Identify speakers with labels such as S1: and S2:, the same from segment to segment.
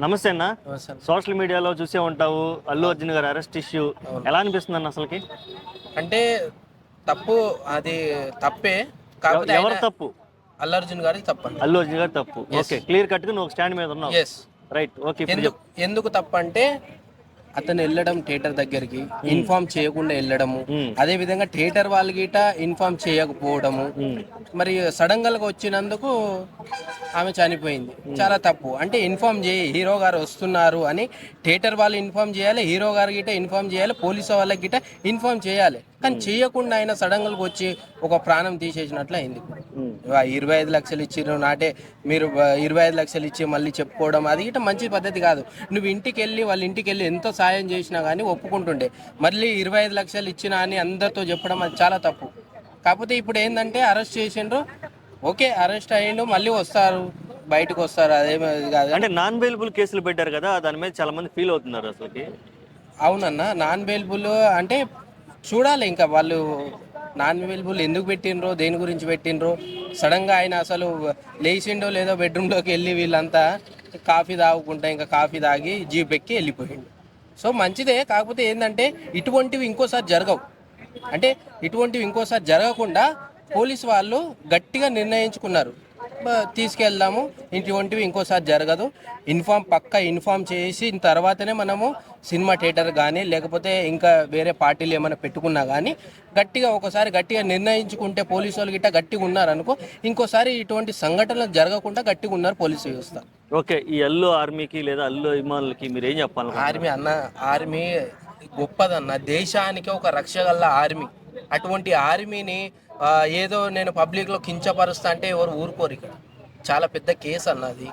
S1: నమస్తే అన్న.
S2: నమస్తే.
S1: సోషల్ మీడియాలో చూసే ఉంటావు అల్లు అర్జున్ గారు అరెస్ట్ ఇష్యూ.
S2: అవును.
S1: ఎలా అనిపిస్తుంది అన్న అసలుకి?
S2: అంటే తప్పు, అది తప్పే. కాకపోతే
S1: ఎవరు
S2: ఆయన
S1: తప్పు?
S2: అల్లు అర్జున్ గారికి తప్పండి.
S1: అల్లు అర్జున్ గారు తప్పు.
S2: Yes.
S1: ఓకే, క్లియర్ కట్ గా నువ్వు స్టాండ్ మీద ఉన్నావు.
S2: ఎస్.
S1: Right, okay.
S2: ఎందుకు తప్పు అంటే అతను వెళ్ళడం థియేటర్ దగ్గరికి ఇన్ఫార్మ్ చేయకుండా వెళ్ళడము, అదే విధంగా థియేటర్ వాళ్ళ గిట ఇన్ఫార్మ్ చేయకపోవడము, మరి సడన్ గా వచ్చినందుకు ఆమె చనిపోయింది. చాలా తప్పు. అంటే ఇన్ఫార్మ్ చేయి, హీరో గారు వస్తున్నారు అని థియేటర్ వాళ్ళు ఇన్ఫార్మ్ చేయాలి, హీరో గారి గిట ఇన్ఫార్మ్ చేయాలి, పోలీసు వాళ్ళకి గిట ఇన్ఫార్మ్ చేయాలి. కానీ చేయకుండా ఆయన సడన్ గా వచ్చి ఒక ప్రాణం తీసేసినట్లు అయింది. 25 లక్షలు ఇచ్చిర్రు నాటే, మీరు 25 లక్షలు ఇచ్చి మళ్ళీ చెప్పుకోవడం అది గిట మంచి పద్ధతి కాదు. నువ్వు ఇంటికి వెళ్ళి వాళ్ళ ఇంటికి వెళ్ళి ఎంతో సాయం చేసినా కానీ ఒప్పుకుంటుండే, మళ్ళీ 25 లక్షలు ఇచ్చినా అని అందరితో చెప్పడం అది చాలా తప్పు. కాకపోతే ఇప్పుడు ఏంటంటే అరెస్ట్ చేసిండ్రు, ఓకే అరెస్ట్ అయ్యిండు, మళ్ళీ వస్తారు, బయటకు వస్తారు, అదేమీ కాదు.
S1: అంటే నాన్ బెయిలబుల్ కేసులు పెట్టారు కదా, దాని మీద చాలా మంది ఫీల్ అవుతున్నారు అసలుకి.
S2: అవునన్నా, నాన్ బెయిలబుల్ అంటే చూడాలి ఇంకా వాళ్ళు నాన్ అవైలబుల్ ఎందుకు పెట్టినరో, దేని గురించి పెట్టినరో. సడన్గా ఆయన అసలు లేచిండో లేదో బెడ్రూమ్లోకి వెళ్ళి వీళ్ళంతా కాఫీ తాగుకుంటా ఇంకా కాఫీ తాగి జీప్ ఎక్కి వెళ్ళిపోయిండు. సో మంచిదే. కాకపోతే ఏంటంటే ఇటువంటివి ఇంకోసారి జరగవు. అంటే ఇటువంటివి ఇంకోసారి జరగకుండా పోలీసు వాళ్ళు గట్టిగా నిర్ణయించుకున్నారు, తీసుకెళ్దాము, ఇటువంటివి ఇంకోసారి జరగదు, పక్కా ఇన్ఫార్మ్ చేసిన తర్వాతనే మనము సినిమా థియేటర్ కానీ లేకపోతే ఇంకా వేరే పార్టీలు ఏమైనా పెట్టుకున్నా కానీ ఒకసారి గట్టిగా నిర్ణయించుకుంటే పోలీసు వాళ్ళు గిట్ట గట్టిగా ఉన్నారు అనుకో, ఇంకోసారి ఇటువంటి సంఘటనలు జరగకుండా గట్టిగా ఉన్నారు పోలీసు వ్యవస్థ.
S1: ఓకే, ఈ అల్లు ఆర్మీకి లేదా అల్లు అభిమానులకి మీరు ఏం చెప్పాలి?
S2: ఆర్మీ గొప్పదన్న, దేశానికి ఒక రక్షగల ఆర్మీ. అటువంటి ఆర్మీని ఏదో నేను పబ్లిక్లో కించపరుస్తా అంటే ఎవరు ఊరుకోరు. ఇక్కడ చాలా పెద్ద కేసు అన్నది.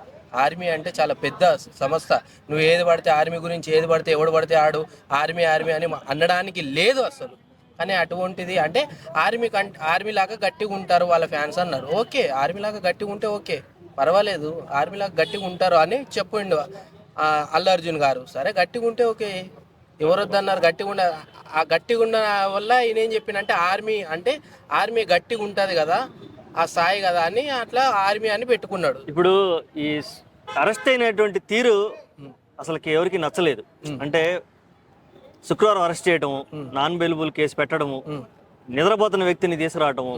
S2: ఆర్మీ అంటే చాలా పెద్ద సంస్థ. నువ్వు ఏది పడితే ఆర్మీ గురించి ఏది పడితే ఎవడు పడితే ఆడు ఆర్మీ ఆర్మీ అని అనడానికి లేదు అసలు. కానీ అటువంటిది అంటే ఆర్మీ లాగా గట్టిగా ఉంటారు వాళ్ళ ఫ్యాన్స్ అన్నారు. ఓకే, ఆర్మీ లాగా గట్టిగా ఉంటే ఓకే, పర్వాలేదు, ఆర్మీ లాగా గట్టిగా ఉంటారు అని చెప్పిండు అల్లు అర్జున్ గారు. సరే గట్టిగా ఉంటే ఓకే, ఎవరొద్దన్నారు, గట్టిగా ఉండ. ఆ గట్టిగా ఉన్న వల్ల ఈయన ఏం చెప్పిండంటే ఆర్మీ గట్టిగా ఉంటుంది కదా, ఆ స్థాయి కదా అని అట్లా ఆర్మీ అని పెట్టుకున్నాడు.
S1: ఇప్పుడు ఈ అరెస్ట్ అయినటువంటి తీరు అసలుకి ఎవరికి నచ్చలేదు. అంటే శుక్రవారం అరెస్ట్ చేయటము, నాన్ బెయిలబుల్ కేసు పెట్టడము, నిద్రపోతున్న వ్యక్తిని తీసుకురావటము,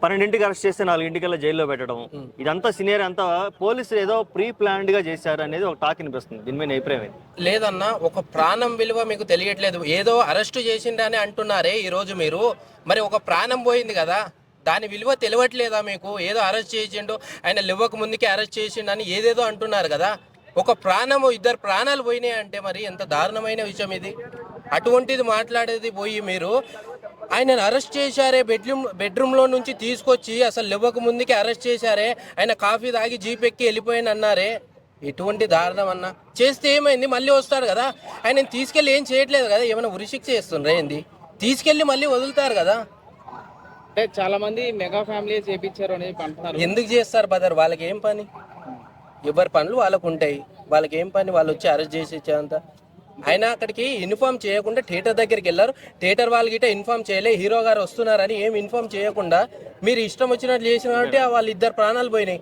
S1: 12ంటికి అరెస్ట్ చేస్తే 4ంటికల్లా జైల్లో పెట్టడం, ఇదంతా సినియర్ అంతా పోలీసులు ఏదో ప్రీ ప్లాన్డ్ గా చేశారు అనేది ఒక టాక్ అనిపిస్తుంది. దీని మీద అభిప్రాయం
S2: లేదన్నా, ఒక ప్రాణం విలువ మీకు తెలియట్లేదు. ఏదో అరెస్ట్ చేసిండని అంటున్నారే ఈ రోజు మీరు, మరి ఒక ప్రాణం పోయింది కదా, దాని విలువ తెలియట్లేదా మీకు? ఏదో అరెస్ట్ చేసిండు, ఆయన లేవక ముందుకే అరెస్ట్ చేసిండని ఏదేదో అంటున్నారు కదా. ఒక ప్రాణము, 2 ప్రాణాలు పోయినాయి అంటే మరి ఎంత దారుణమైన విషయం ఇది. అటువంటిది మాట్లాడేది పోయి మీరు ఆయనను అరెస్ట్ చేశారే, బెడ్రూమ్లో నుంచి తీసుకొచ్చి అసలు లేవక ముందుకే అరెస్ట్ చేశారే, ఆయన కాఫీ తాగి జీప్ ఎక్కి వెళ్ళిపోయాను అన్నారే, ఎటువంటి దారుణం అన్నా. చేస్తే ఏమైంది, మళ్ళీ వస్తాడు కదా. ఆయన తీసుకెళ్ళి ఏం చేయట్లేదు కదా, ఏమైనా ఉరిశిక్ష చేస్తుండ్రా ఏంది? తీసుకెళ్ళి మళ్ళీ వదులుతారు కదా.
S3: అంటే చాలా మంది మెగా ఫ్యామిలీ చేపించారు అని అంటున్నారు.
S2: ఎందుకు చేస్తారు బ్రదర్? వాళ్ళకి ఏం పని? ఎవరి పనులు వాళ్ళకు ఉంటాయి, వాళ్ళకి ఏం పని? వాళ్ళు వచ్చి అరెస్ట్ చేసి ఇచ్చేంత. ఆయన అక్కడికి ఇన్ఫార్మ్ చేయకుండా థియేటర్ దగ్గరికి వెళ్ళారు, థియేటర్ వాళ్ళ గిట్ట ఇన్ఫార్మ్ చేయలే, హీరో గారు వస్తున్నారని ఏం ఇన్ఫార్మ్ చేయకుండా మీరు ఇష్టం వచ్చినట్లు చేసిన కాబట్టి వాళ్ళ 2 ప్రాణాలు పోయినాయి.